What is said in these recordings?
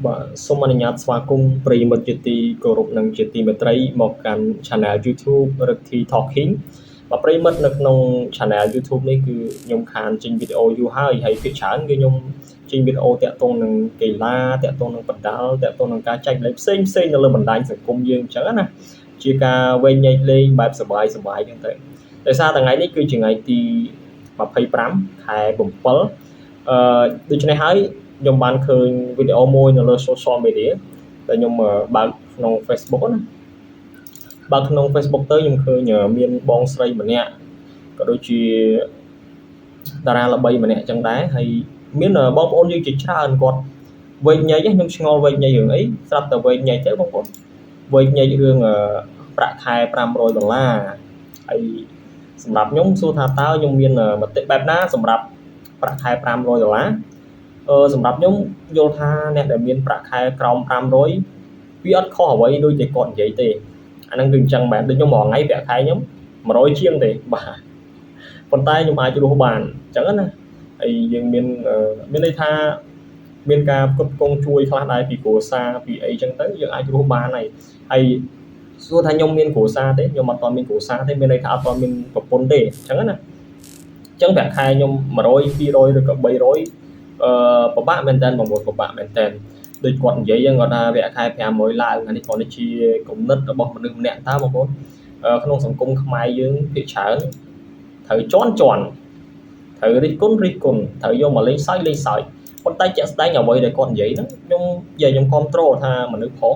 បាទសូមអនុញ្ញាតស្វាគមន៍ប្រិយមិត្តជាទីគោរពនិងជាទីមេត្រីមកកាន់ Channel YouTube Ricky Talking បាទប្រិយមិត្តនៅក្នុង Channel YouTube នេះគឺខ្ញុំខានចេញវីដេអូយូរហើយភាគច្រើនគឺខ្ញុំចេញវីដេអូតាក់ទងនឹងកីឡាតាក់ទងនឹងបណ្ដាលតាក់ទងនឹងការចែករំលែកផ្សេងនៅលើបណ្ដាញសង្គមយើងអញ្ចឹងណាជាការវែងញែកលេងបែបសប្បាយអញ្ចឹងទៅដោយសារថ្ងៃនេះគឺជាថ្ងៃទី25ខែ7ដូច្នេះហើយខ្ញុំបានឃើញវីដេអូមួយនៅលើ social media ដែលខ្ញុំបើកក្នុង Facebook ណាបើកក្នុង Facebook ទៅខ្ញុំឃើញមានបងស្រីម្នាក់ក៏ដូចជាតារាល្បីម្នាក់អញ្ចឹងដែរហើយមានបងប្អូនយើងជាច្រើនគាត់វែងញែកខ្ញុំឆ្ងល់វែងញែករឿងអីស្រាប់តែវែងញែកទៅបងប្អូនវែងញែករឿងប្រាក់ខែ$500ហើយសម្រាប់ខ្ញុំសួរថាតើខ្ញុំមានមតិបែបណាសម្រាប់ប្រាក់ខែ$500សម្រាប់ខ្ញុំយល់ថាអ្នកដែលមានប្រាក់ខែក្រោម500វាអត់ខុសអ្វីដូចតែគាត់និយាយទេអាហ្នឹងគឺអញ្ចឹងមែនដូចខ្ញុំរាល់ថ្ងៃប្រាក់ខែខ្ញុំ100ជាងទេបាទប៉ុន្តែខ្ញុំអាចរស់បានអញ្ចឹងណាហើយយើងមានន័យថាមានការផ្គត់ផ្គង់ជួយខ្លះដែរពីគ្រួសារពីអីអញ្ចឹងទៅយើងអាចរស់បានហើយសួរថាខ្ញុំមានគ្រួសារទេខ្ញុំអត់ទាន់មានគ្រួសារទេមានន័យថាអត់ទាន់មានប្រពន្ធទេអញ្ចឹងណាអញ្ចឹងប្រាក់ខែខ្ញុំ100 200ឬក៏300ពិបាកមែនតើបងប្អូនពិបាកមែនតើដូចគាត់និយាយហ្នឹងគាត់ថាប្រាក់ខែ500ឡើងអានេះគ្រាន់តែជាគំនិតរបស់មនុស្សម្នាក់តើបងប្អូនក្នុងសង្គមខ្មែរយើងភាគច្រើនត្រូវជន់ត្រូវរិះគន់ត្រូវយកមកលេងសើចប៉ុន្តែជាក់ស្ដែងអ្វីដែលគាត់និយាយហ្នឹងខ្ញុំគ្រប់គ្រងថាមនុស្សប្រុស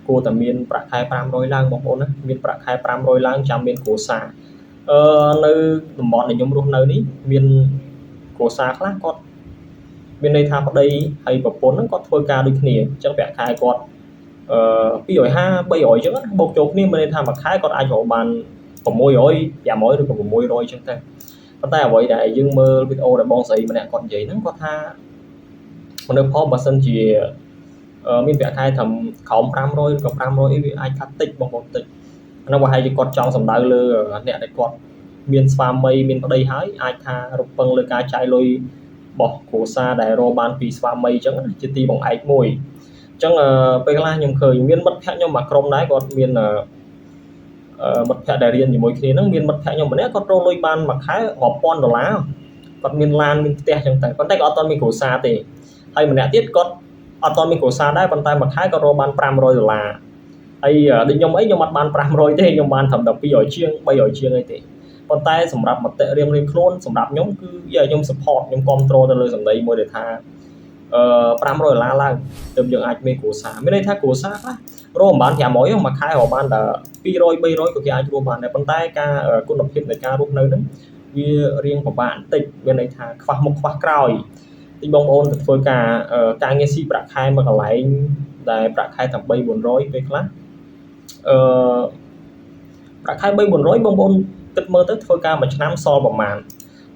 គួរតែមានប្រាក់ខែ500ឡើងបងប្អូនណាមានប្រាក់ខែ500ឡើងចាំមានគ្រួសារនៅតំបន់ដែលខ្ញុំរស់នៅនេះមានគ្រួសារខ្លះគាត់មានន័យថាប្តីហើយប្រពន្ធហ្នឹងគាត់ធ្វើការដូចគ្នាអញ្ចឹងប្រាក់ខែគាត់250 300អញ្ចឹងណាបូកចូលគ្នាមានន័យថាមួយខែគាត់អាចរកបាន600 500ឬក៏600អញ្ចឹងទៅប៉ុន្តែអ្វីដែលយើងមើលវីដេអូដែលបងស្រីម្នាក់គាត់និយាយហ្នឹងគាត់ថាមនុស្សផងបើសិនជាមានប្រាក់ខែត្រឹមក្រោម500ឬក៏500អីវាអាចថាតិចបងប្អូនតិចហ្នឹងប្រហែលជាគាត់ចង់សម្ដៅលើអ្នកដែលគាត់មានស្វាមីមានប្តីហើយអាចថារំពឹងលើការចាយលុយរបស់គ្រួសារដែលរកបានពីស្វាមីអញ្ចឹងជាទីបង្អែកមួយអញ្ចឹងពេលខ្លះខ្ញុំឃើញមានមិត្តភក្តិខ្ញុំមួយក្រុមដែរគាត់មានមិត្តភក្តិដែលរៀនជាមួយគ្នាហ្នឹងមានមិត្តភក្តិខ្ញុំម្នាក់គាត់រកលុយបានមួយខែរាប់ពាន់ដុល្លារគាត់មានឡានមានផ្ទះអញ្ចឹងតែប៉ុន្តែគាត់អត់ទាន់មានគ្រួសារទេហើយម្នាក់ទៀតគាត់អត់ទាន់មានគ្រួសារដែរប៉ុន្តែមួយខែគាត់រកបាន$500ហើយដូចខ្ញុំអីខ្ញុំអត់បាន500ទេខ្ញុំបានត្រឹមតែ200ជាង300ជាងអីទេប៉ុន្តែសម្រាប់មតិរៀងខ្លួនសម្រាប់ខ្ញុំគឺខ្ញុំ support ខ្ញុំគ្រប់គ្រងទៅលើសម្ដីមួយដែលថា$500ឡើងទើបយើងអាចមានគ្រួសារមានន័យថាគ្រួសារខ្លះរកមិនបាន500មួយខែរកបានតែ200 300ក៏គេអាចរស់បានដែរប៉ុន្តែការគុណភាពនៃការរស់នៅហ្នឹងវារៀងពិបាកបន្តិចមានន័យថាខ្វះមុខខ្វះក្រោយទីបងប្អូនទៅធ្វើការងារស៊ីប្រាក់ខែមួយកន្លែងដែលប្រាក់ខែតែ3 400ពេលខ្លះប្រាក់ខែ3 400បងប្អូនគិតមើលទៅធ្វើការមួយឆ្នាំសល់ប្រមាណ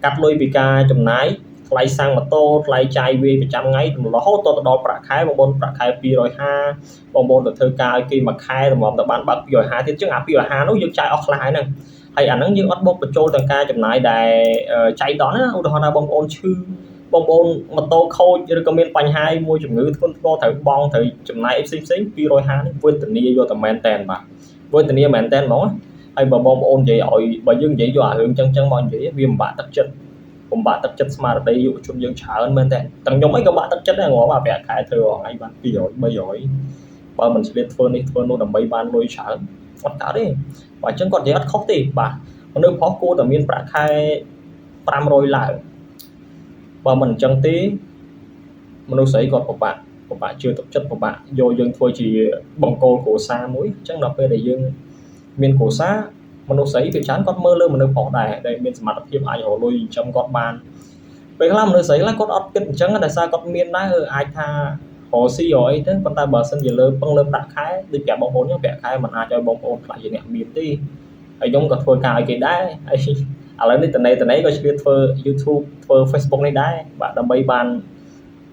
កាត់លុយពីការចំណាយថ្លៃសាំងម៉ូតូថ្លៃចាយវាប្រចាំថ្ងៃរហូតដល់ប្រាក់ខែបងប្អូនប្រាក់ខែ250បងប្អូនទៅធ្វើការឲ្យគេមួយខែតម្រាំតែបានបាត់250ទៀតចឹងអា250នោះយើងចាយអស់ខ្លះហើយហ្នឹងហើយអាហ្នឹងយើងអត់បូកបញ្ចូលទាំងការចំណាយដែលចៃដន្យណាឧទាហរណ៍ថាបងប្អូនឈឺបងប្អូនម៉ូតូខូចឬក៏មានបញ្ហាមួយជំងឺធ្ងន់ធ្ងរត្រូវបង់ត្រូវចំណាយអីផ្សេង250នេះវេទនាយកតែមែនតែនបាទវេទនាមែនតែនហ្មងហើយបើបងប្អូននិយាយឲ្យបើយើងនិយាយយកអារឿងចឹងមកនិយាយវាពិបាកទឹកចិត្តស្មារតីយុវជនយើងច្រើនមែនតែទាំងខ្ញុំអីក៏បាក់ទឹកចិត្តដែរងាប់អាប្រាក់ខែធ្វើរងថ្ងៃបាន200 300បើមិនឆ្លៀតធ្វើនេះធ្វើនោះដើម្បីបានលុយច្រើនអត់កើតទេបើអញ្ចឹងគាត់និយាយអត់ខុសទេបាទមនុស្សប្រុសគួរតែមានប្រាក់ខែ500ឡើងបើមិនអញ្ចឹងទេមនុស្សស្រីគាត់ពិបាកជឿទុកចិត្តពិបាកយកយើងធ្វើជាបង្គោលគ្រួសារមួយអញ្ចឹងដល់ពេលដែលយើងមានគ្រួសារមនុស្សស្រីភាគច្រើនគាត់មើលលើមនុស្សប្រុសដែរដែលមានសមត្ថភាពអាចរកលុយចិញ្ចឹមគាត់បានពេលខ្លះមនុស្សស្រីខ្លះគាត់អត់គិតអញ្ចឹងដោយសារគាត់មានដែរអាចថារកស៊ីរកអីទៅប៉ុន្តែបើសិនជាលើពឹងលើប្រាក់ខែដូចប្រាប់បងប្អូនចឹងប្រាក់ខែមិនអាចឲ្យបងប្អូនខ្លាចជាអ្នកមានទេហើយខ្ញុំក៏ធ្វើការឲ្យគេដែរហើយឥឡូវនេះតនេក៏ឆ្លៀតធ្វើ YouTube ធ្វើ Facebook នេះដែរបាទដើម្បីបាន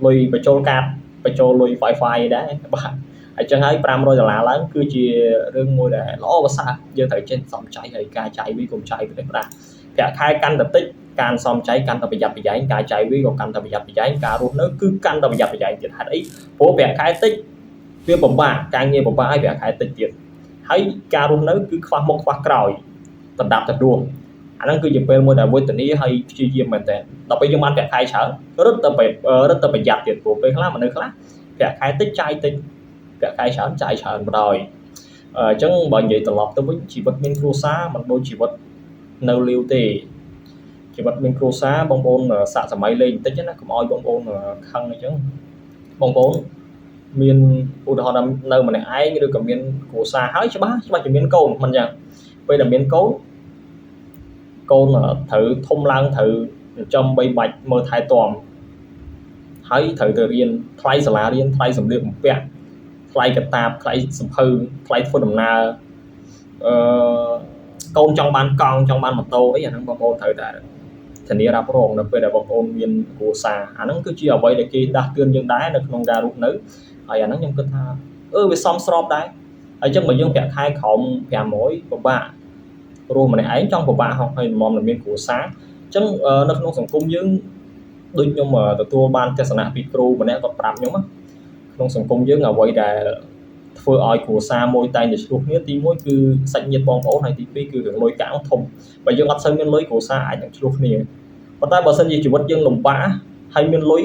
លុយបញ្ចូលកាតបញ្ចូលលុយ Wi-Fi ដែរបាទអញ្ចឹងហើយ$500ឡើងគឺជារឿងមួយដែលល្អប្រសើរយើងត្រូវចេះសំចៃហើយការចាយវាកុំចាយប្រទេសប្រាក់ខែកាន់តែតិច ការសំចៃកាន់តែប្រយ័ត្នប្រយែងការចាយវាក៏កាន់តែប្រយ័ត្នប្រយែងការរស់នៅគឺកាន់តែប្រយ័ត្នប្រយែងទៀតហេតុអីព្រោះប្រាក់ខែតិចវាពិបាកការងារពិបាកហើយប្រាក់ខែតិចទៀតហើយការរស់នៅគឺខ្វះមុខខ្វះក្រោយដណ្ដាប់ទៅរួមអាហ្នឹងគឺជាពេលមួយដែលវេទនាហើយព្យាយាមមែនតើដល់ពេលយើងបានប្រាក់ខែច្រើនរត់ទៅប្រយ័ត្នទៀតព្រោះពេលខ្លះមនុស្សខ្លះប្រាក់ខែតិចចាយតិចប្រាក់ខែច្រើនចាយច្រើនបណ្ដោយអញ្ចឹងបើនិយាយត្រឡប់ទៅវិញជីវិតមានគ្រួសារមិនដូចជីវិតនៅលាវទេជីវិតមានគ្រួសារបងប្អូនសាកសម័យលេងបន្តិចណាកុំឲ្យបងប្អូនខឹងអញ្ចឹងបងប្អូនមានឧទាហរណ៍នៅម្នាក់ឯងឬក៏មានគ្រួសារហើយច្បាស់ជាមានកូនមិនអញ្ចឹងពេលដែលមានកូនត្រូវធំឡើងត្រូវចិញ្ចឹមបីបាច់មើលថែទាំហើយត្រូវទៅរៀនថ្លៃសាលារៀនថ្លៃសម្លៀកបំពាក់ថ្លៃកាតាបថ្លៃសភៅថ្លៃធ្វើដំណើរកូនចង់បានកង់ចង់បានម៉ូតូអីអាហ្នឹងបងប្អូនត្រូវតែធានារ៉ាប់រងនៅពេលដែលបងប្អូនមានគ្រួសារអាហ្នឹងគឺជាអ្វីដែលគេដាស់តឿនយើងដែរនៅក្នុងការរស់នៅហើយអាហ្នឹងខ្ញុំគិតថាវាសមស្របដែរហើយអញ្ចឹងបើយើងប្រាក់ខែក្រោម500ពិបាករស់ម្នាក់ឯងចង់ពិបាកហោះហើយមិនមានគ្រួសារអញ្ចឹងនៅក្នុងសង្គមយើងដូចខ្ញុំទទួលបានទស្សនៈពីគ្រូម្នាក់គាត់ប្រាប់ខ្ញុំក្នុងសង្គមយើងអ្វីដែលធ្វើឲ្យគ្រួសារមួយតែងតែឆ្លោះគ្នាទី1គឺសាច់ញាតិបងប្អូនហើយទី2គឺរឿងលុយកាក់ធំបើយើងអត់សូវមានលុយគ្រួសារអាចនឹងឆ្លោះគ្នាប៉ុន្តែបើសិនជាជីវិតយើងលំបាកហើយមានលុយ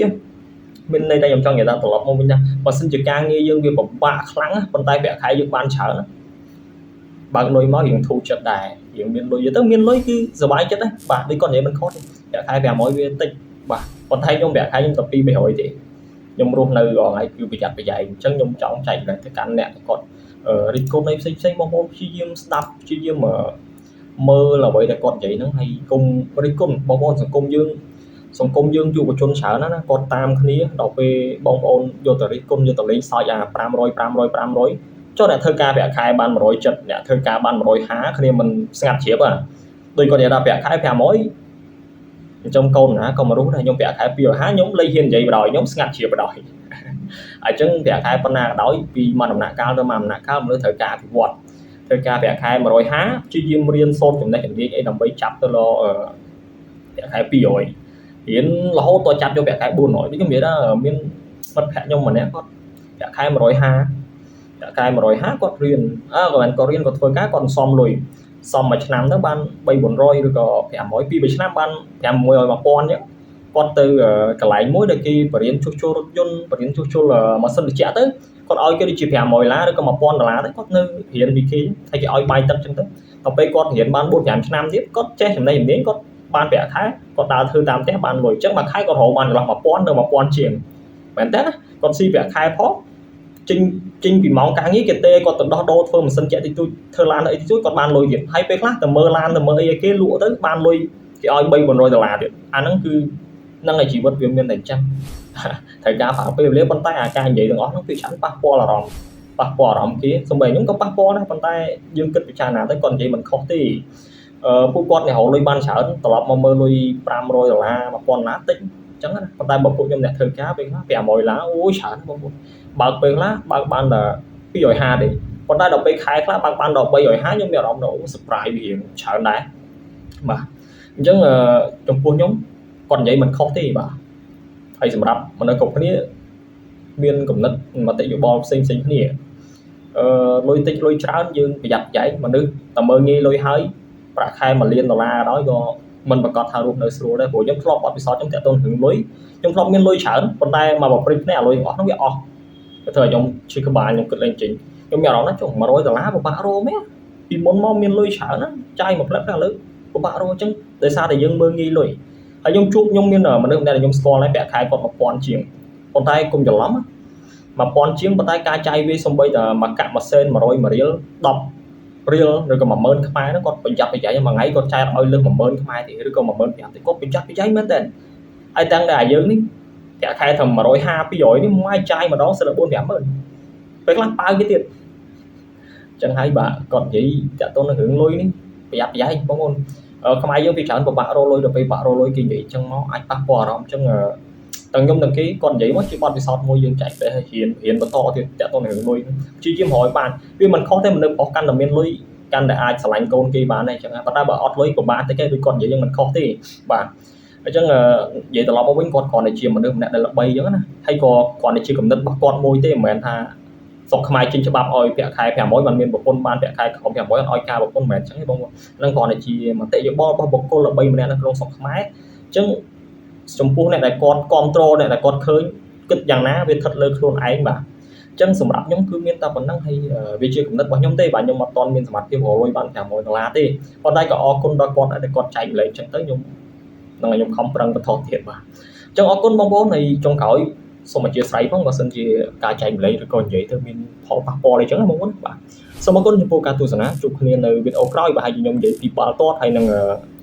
មានន័យថាខ្ញុំចង់និយាយថាត្រឡប់មកវិញថាបើសិនជាការងារយើងវាពិបាកខ្លាំងប៉ុន្តែប្រាក់ខែយើងបានច្រើនបើកលុយមកយើងធូរចិត្តដែរយើងមានលុយទៅមានលុយគឺសុបាយចិត្តដែរបាទដូចគាត់និយាយមិនខុសទេប្រាក់ខែ500វាតិចបាទប៉ុន្តែខ្ញុំប្រាក់ខែខ្ញុំតែ200-300ទេខ្ញុំរស់នៅរាល់ថ្ងៃគឺប្រយ័ត្នប្រយែងអញ្ចឹងខ្ញុំចង់ចែករំលែកទៅកាន់អ្នកគាត់រិះគន់អីផ្សេងបងប្អូនព្យាយាមស្ដាប់ព្យាយាមមើលអ្វីដែលគាត់និយាយហ្នឹងហើយកុំរិះគន់បងប្អូនសង្គមយើងយុវជនច្រើនណាគាត់តាមគ្នាដល់ពេលបងប្អូនយកទៅរិះគន់យកទៅលេងសើចអា500ចុះអ្នកធ្វើការប្រាក់ខែបាន170អ្នកធ្វើការបាន150គ្នាមិនស្ងាត់ជ្រាបដូចគាត់និយាយថាប្រាក់ខែ500ចំកូនណាក៏មករស់ដែរខ្ញុំប្រាក់ខែ250ខ្ញុំលេងហ៊ាននិយាយបដ ாய் ខ្ញុំស្ងាត់ជ្រាបបដ ாய் អញ្ចឹងប្រាក់ខែប៉ុណ្ណាក៏ដោយពីមួយដំណាក់កាលទៅមួយដំណាក់កាលមនុស្សត្រូវការអភិវឌ្ឍត្រូវការប្រាក់ខែ150ព្យាយាមរៀនសូត្រចំណេះជំនាញអីដើម្បីចាប់ទៅរកប្រាក់ខែ200រៀនរហូតដល់ចាប់យកប្រាក់ខែ400នេះខ្ញុំនិយាយថាមានមិត្តភក្តិខ្ញុំម្នាក់គាត់ប្រាក់ខែ150ប្រាក់ខែ150គាត់រៀនគាត់រៀនគាត់ធ្វើការគាត់សំលុយសំមួយឆ្នាំទៅបាន300-400ឬក៏500 2-3ឆ្នាំបាន500-1000អញ្ចឹងគាត់ទៅកន្លែងមួយដែលគេបរៀនជួសជុលរថយន្តបរៀនជួសជុលម៉ាស៊ីនត្រជាក់ទៅគាត់ឲ្យគេដូចជា$500ឬក៏$1000ទៅគាត់នៅរៀនពីគេហើយគេឲ្យបាយទឹកអញ្ចឹងទៅដល់ពេលគាត់រៀនបាន4-5ឆ្នាំទៀតគាត់ចេះចំណេះជំនាញគាត់បានប្រាក់ខែគាត់ដើរធ្វើតាមផ្ទះបានលុយអញ្ចឹងមួយខែគាត់រកបានចន្លោះ1000ទៅ1000ជាងមែនទេណាគាត់ស៊ីប្រាក់ខែផងចេញពីម៉ោងការងារគេទេគាត់ទៅដោះដូរធ្វើម៉ាស៊ីនជែកតិចតួចធ្វើឡានអីតិចតួចគាត់បានលុយទៀតហើយពេលខ្លះទៅមើលឡានទៅមើលអីឲ្យគេលក់ទៅបានលុយគេឲ្យ$300-400ទៀតអាហ្នឹងគឺហ្នឹងឯជីវិតវាមានតែអញ្ចឹងត្រូវការប្រើពេលវេលាប៉ុន្តែអាការនិយាយទាំងអស់ហ្នឹងវាច្រើនប៉ះពាល់អារម្មណ៍គេសំបីខ្ញុំក៏ប៉ះពាល់ដែរប៉ុន្តែយើងគិតពិចារណាទៅគាត់និយាយមិនខុសទេពួកគាត់នេះរកលុយបានច្រើនត្រឡប់មកមើលលុយ$500-1000តិចអញ្ចឹងណាប៉ុន្តែបើពួកខ្ញុំអ្នកធ្វើការពេលខ្លះ$500អូយច្រើនបងប្អូនបើកពេលខ្លះបើកបានតែ250ទេប៉ុន្តែដល់ពេលខែខ្លះបើកបានដល់350ខ្ញុំមានអារម្មណ៍ថាអូ surprise វាច្រើនដែរបាទអញ្ចឹងចំពោះខ្ញុំគាត់និយាយមិនខុសទេបាទហើយសម្រាប់មនុស្សគ្រប់គ្នាមានគំនិតមតិយោបល់ផ្សេងគ្នាលុយតិចលុយច្រើនយើងប្រយ័ត្នប្រយែងមនុស្សតែមើលងាយលុយហើយប្រាក់ខែ$1លានដល់ក៏មិនប្រកាសថារស់នៅស្រួលដែរព្រោះខ្ញុំធ្លាប់អត់ពិសោធន៍ខ្ញុំតាក់ទងរឿងលុយខ្ញុំធ្លាប់មានលុយច្រើនប៉ុន្តែមកប្រព្រឹត្តនេះអាលុយទាំងអស់នោះវាអស់ទៅធ្វើឲ្យខ្ញុំឈឺក្បាលខ្ញុំគិតលេងចេញខ្ញុំមានអារម្មណ៍ថាចុះ$100ពិបាករកមែនពីមុនមកមានលុយច្រើនណាចាយមួយផ្លែតែឥឡូវពិបាករកអញ្ចឹងដោយសារតែយើងមើលងាយលុយហើយខ្ញុំមានមនុស្សម្នាក់ដែលខ្ញុំស្គាល់ហើយប្រាក់ខែគាត់1000ជាងប៉ុន្តែគុំច្រឡំ1000ជាងប៉ុន្តែការចាយវាសំបីតែមកកាក់ម៉ាស៊ីន100រៀល10រៀលឬក៏10000ខ្មែរហ្នឹងគាត់ប្រយ័ត្នប្រយែងមួយថ្ងៃគាត់ចាយឲ្យលើស10000ខ្មែរទេឬក៏15000ទេគាត់ប្រយ័ត្នប្រយែងមែនតើហើយតាំងតែយើងនេះប្រាក់ខែត្រឹម150-200នេះមួយចាយម្ដងសិតតែ4-50000ពេលខ្លះប៉ៅគេទៀតអញ្ចឹងហើយបាទគាត់និយាយតាក់ទងនឹងរឿងលុយនេះប្រយ័ត្នប្រយែងបងប្អូនខ្មែរយើងពីច្រើនពិបាករកលុយដល់ពេលបាក់រកលុយគេនិយាយអញ្ចឹងមកអាចប៉ះពាល់អារម្មណ៍អញ្ចឹងទាំងខ្ញុំទាំងគេគាត់និយាយមកជាបទពិសោធន៍មួយយើងចែកទៅឲ្យរៀនបន្តទៀតតាក់ទងនឹងរឿងលុយព្យាយាមរកឲ្យបានវាមិនខុសទេមនុស្សប្រុសកាន់តែមានលុយ កាន់តែអាចស្រឡាញ់កូនគេបានដែរអញ្ចឹងប៉ុន្តែបើអត់លុយក៏បានតែគេដូចគាត់និយាយយើងមិនខុសទេបាទអញ្ចឹងនិយាយត្រឡប់មកវិញគាត់គ្រាន់តែជាមនុស្សម្នាក់ដែលល្បីអញ្ចឹងណាហើយក៏គ្រាន់តែជាគំនិតរបស់គាត់មួយទេមិនមែនថាស្រុកខ្មែរចេញច្បាប់ឲ្យពាក់ខែ500បានមានប្រពន្ធបានពាក់ខែក្រោម500អត់ឲ្យការប្រពន្ធមិនមែនអញ្ចឹងទេបងប្អូនហ្នឹងគ្រាន់តែជាមតិយោបល់របស់បុគ្គលល្បីម្នាក់នៅក្នុងស្រុកខ្មែរអញ្ចឹងចំពោះអ្នកដែលគាត់គ្រប់គ្រងអ្នកដែលគាត់ឃើញគិតយ៉ាងណាវាស្ថិតលើខ្លួនឯងបាទអញ្ចឹងសម្រាប់ខ្ញុំគឺមានតែប៉ុណ្្នឹងហើយវាជាគំនិតរបស់ខ្ញុំទេបាទខ្ញុំអត់ទាន់មានសមត្ថភាពរកលុយបាន$500ទេប៉ុន្តែក៏អរគុណដល់គាត់ដែលគាត់ចែកម្លែកអញ្ចឹងទៅខ្ញុំនឹងខ្ញុំខំប្រឹងបន្តទៀតបាទអញ្ចឹងអរគុណបងប្អូនហើយចុងក្រោយសូមអធិស្ឋានផងបើសិនជាការចែកម្លែកឬក៏និយាយទៅមានផលប៉ះពាល់អីចឹងណាបងប្អូនបាទសូមអរគុណចំពោះការទស្សនាជួបគ្នានៅវីដេអូក្រោយបាទហើយខ្ញុំនិយាយពីបាល់ទាត់ហើយនឹង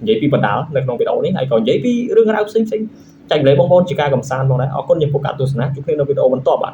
និយាយពីបណ្ដាលនៅក្នុងវីដេអូនេះហើយក៏និយាយពីរឿងរ៉ាវផ្សេងៗចែកម្លែកបងប្អូនជាការកំសាន្តផងដែរអរគុណចំពោះការទស្សនាជួបគ្នានៅវីដេអូបន្តបាទ